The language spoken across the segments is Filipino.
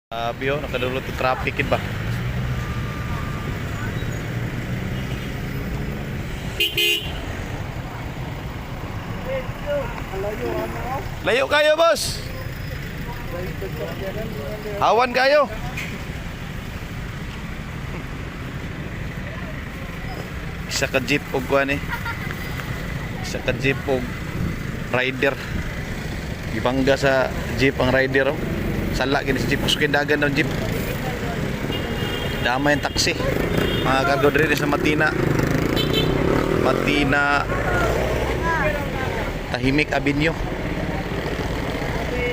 Sabi yun, nakadulot yung traffic ba? Layo kayo, boss. Awan kayo. Isa ka jeep og kuan eh. Isa ka jeep og rider. Ibangga sa jeep ang rider oh. Sala gini sa jeep, usukin dagan ng jeep. Dama yung taxi. Mga cargo diri sa Matina. Matina Tahimik Avenue.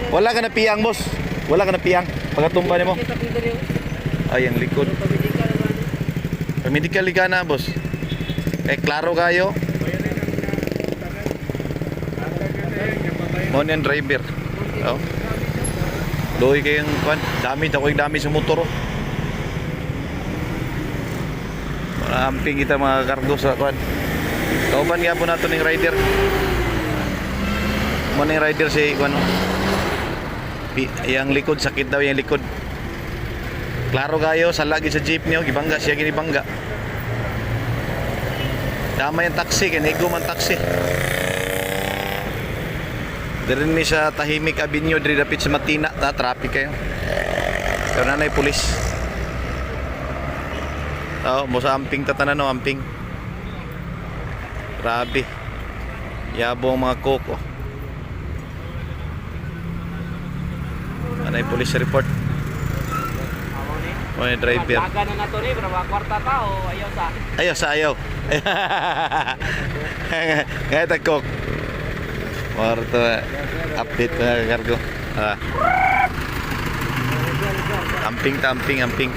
Wala ka na piyang, boss. Wala ka na piyang. Pagkatumba ni mo. Ay, ang likod. Pamedical ka na, boss. Eh, klaro kayo. Monin driver. Oh. Doy kayong kwan. Dami, ako yung dami sa motor. Oh. Amping kita mga kargo sa kwan. Kauban nga po nato ng rider. Monin rider si kwan. Yang likod, sakit daw yung likod. Klaro kayo, salagi sa jeep niyo, gibangga siya ginibangga. Dama yung taxi, kinigo man taxi. Dirin ni sa Tahimik Avenue, diri dapit sa Matina, traffic kayo. Pero nanay pulis. Oh, mo sa amping tatanan no, amping. Grabe. Yabo ang mga koko. Nanay pulis report. Oh, yung driver. Taga na nato ni, pero kwarta tao, ayaw sa. Ayaw sa ayaw. Ngayon tagkok. Warto update mga kargo. Amping.